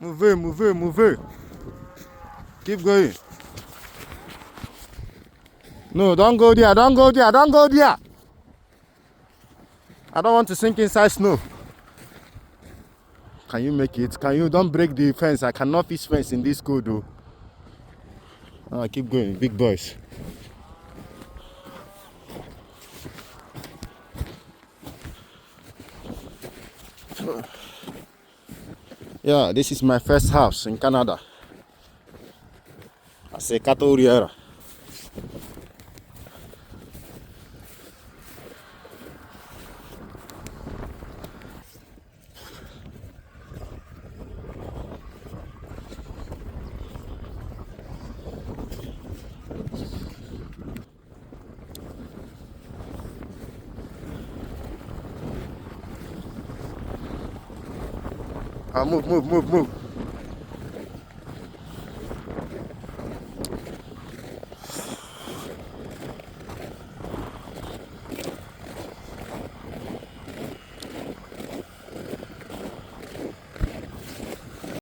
Move. Keep going. No, don't go there. Don't go there. I don't want to sink inside snow. Can you make it? Can you? Don't break the fence. I cannot fish fence in this cold, though. Keep going, big boys. Yeah, this is my first house in Canada. I say Cato Riera. Move.